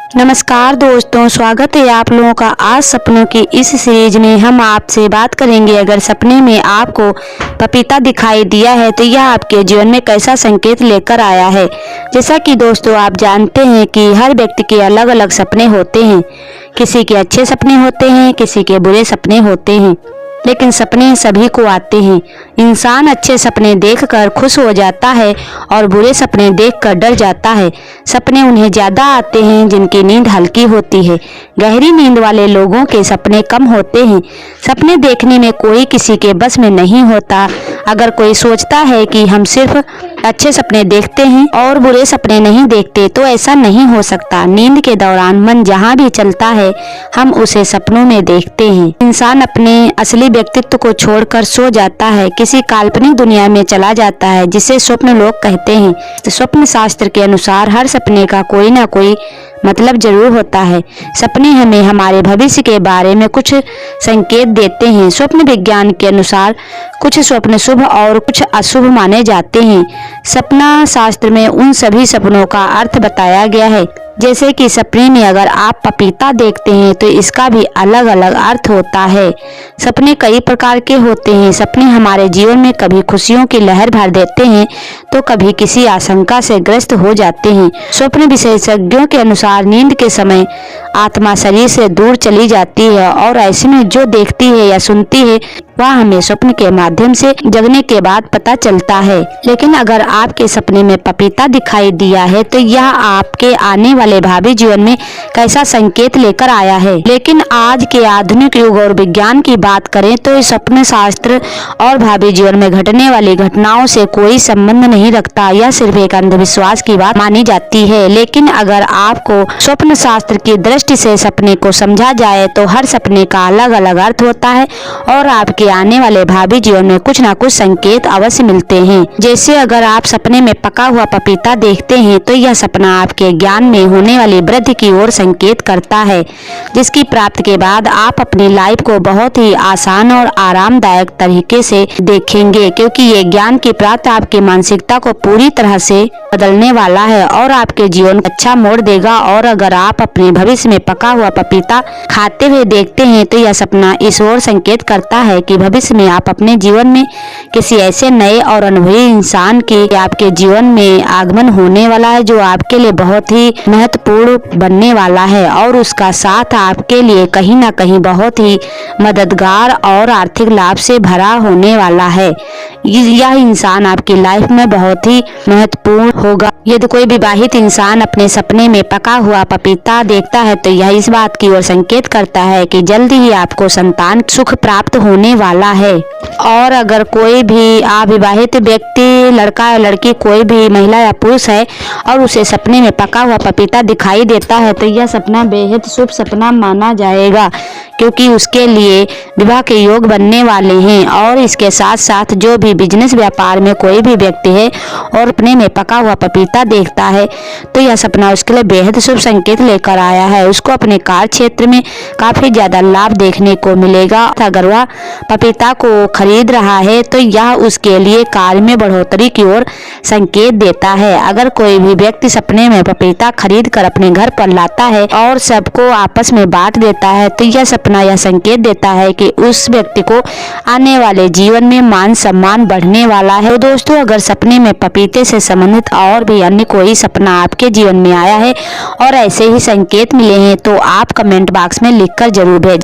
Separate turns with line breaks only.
नमस्कार दोस्तों, स्वागत है आप लोगों का आज सपनों की इस सीरीज में। हम आपसे बात करेंगे अगर सपने में आपको पपीता दिखाई दिया है तो यह आपके जीवन में कैसा संकेत लेकर आया है। जैसा कि दोस्तों आप जानते हैं कि हर व्यक्ति के अलग अलग सपने होते हैं। किसी के अच्छे सपने होते हैं, किसी के बुरे सपने होते हैं, लेकिन सपने सभी को आते हैं। इंसान अच्छे सपने देखकर खुश हो जाता है और बुरे सपने देखकर डर जाता है। सपने उन्हें ज़्यादा आते हैं जिनकी नींद हल्की होती है। गहरी नींद वाले लोगों के सपने कम होते हैं। सपने देखने में कोई किसी के बस में नहीं होता। अगर कोई सोचता है कि हम सिर्फ अच्छे सपने देखते हैं और बुरे सपने नहीं देखते तो ऐसा नहीं हो सकता। नींद के दौरान मन जहाँ भी चलता है हम उसे सपनों में देखते हैं। इंसान अपने असली व्यक्तित्व को छोड़कर सो जाता है, किसी काल्पनिक दुनिया में चला जाता है जिसे स्वप्न लोग कहते हैं। तो स्वप्न शास्त्र के अनुसार हर सपने का कोई ना कोई मतलब जरूर होता है। सपने हमें हमारे भविष्य के बारे में कुछ संकेत देते हैं। स्वप्न विज्ञान के अनुसार कुछ स्वप्न शुभ और कुछ अशुभ माने जाते हैं। सपना शास्त्र में उन सभी सपनों का अर्थ बताया गया है। जैसे कि सपने में अगर आप पपीता देखते हैं तो इसका भी अलग अलग अर्थ होता है। सपने कई प्रकार के होते हैं। सपने हमारे जीवन में कभी खुशियों की लहर भर देते हैं तो कभी किसी आशंका से ग्रस्त हो जाते हैं। स्वप्न विशेषज्ञों के अनुसार नींद के समय आत्मा शरीर से दूर चली जाती है और ऐसे में जो देखती है या सुनती है वह हमें स्वप्न के माध्यम से जगने के बाद पता चलता है। लेकिन अगर आपके सपने में पपीता दिखाई दिया है तो यह आपके आने वाले भावी जीवन में कैसा संकेत लेकर आया है। लेकिन आज के आधुनिक युग और विज्ञान की बात करें तो स्वप्न शास्त्र और भावी जीवन में घटने वाली घटनाओं से कोई संबंध नहीं रखता। यह सिर्फ एक अंधविश्वास की बात मानी जाती है। लेकिन अगर आपको स्वप्न शास्त्र की दृष्टि से सपने को समझा जाए तो हर सपने का अलग अलग अर्थ होता है और आपके आने वाले भावी जीवन में कुछ ना कुछ संकेत अवश्य मिलते हैं। जैसे अगर आप सपने में पका हुआ पपीता देखते हैं तो यह सपना आपके ज्ञान में होने वाली वृद्धि की ओर संकेत करता है, जिसकी प्राप्ति के बाद आप अपनी लाइफ को बहुत ही आसान और आरामदायक तरीके से देखेंगे, क्योंकि ये ज्ञान की प्राप्ति आपकी मानसिकता को पूरी तरह से बदलने वाला है और आपके जीवन को अच्छा मोड़ देगा। और अगर आप अपने भविष्य में पका हुआ पपीता खाते हुए देखते हैं तो यह सपना इस ओर संकेत करता है कि भविष्य में आप अपने जीवन में किसी ऐसे नए और अनुभवी इंसान के आपके जीवन में आगमन होने वाला है जो आपके लिए बहुत ही महत्वपूर्ण बनने वाला है और उसका साथ आपके लिए कहीं ना कहीं बहुत ही मददगार और आर्थिक लाभ से भरा होने वाला है। यह इंसान आपकी लाइफ में बहुत ही महत्वपूर्ण होगा। यदि कोई विवाहित इंसान अपने सपने में पका हुआ पपीता देखता है तो यह इस बात की ओर संकेत करता है कि जल्दी ही आपको संतान सुख प्राप्त होने वाला है। और अगर कोई भी अविवाहित व्यक्ति, लड़का या लड़की, कोई भी महिला या पुरुष है और उसे सपने में पका हुआ पपीता दिखाई देता है तो यह सपना बेहद शुभ सपना माना जाएगा, क्योंकि उसके लिए विवाह के योग बनने वाले हैं। और इसके साथ साथ जो भी बिजनेस व्यापार में कोई भी व्यक्ति है और अपने में पका हुआ पपीता देखता है तो यह सपना उसके लिए बेहद शुभ संकेत लेकर आया है। उसको अपने कार्य क्षेत्र में काफी ज्यादा लाभ देखने को मिलेगा। अगर वह पपीता को खरीद रहा है तो यह उसके लिए कार्य में बढ़ोतरी की ओर संकेत देता है। अगर कोई भी व्यक्ति सपने में पपीता खरीद कर अपने घर पर लाता है और सबको आपस में बांट देता है तो यह सपना यह संकेत देता है कि उस व्यक्ति को आने वाले जीवन में मान सम्मान बढ़ने वाला है। तो दोस्तों, अगर सपने में पपीते से संबंधित और भी अन्य कोई सपना आपके जीवन में आया है और ऐसे ही संकेत मिले हैं तो आप कमेंट बॉक्स में लिखकर जरूर भेजें।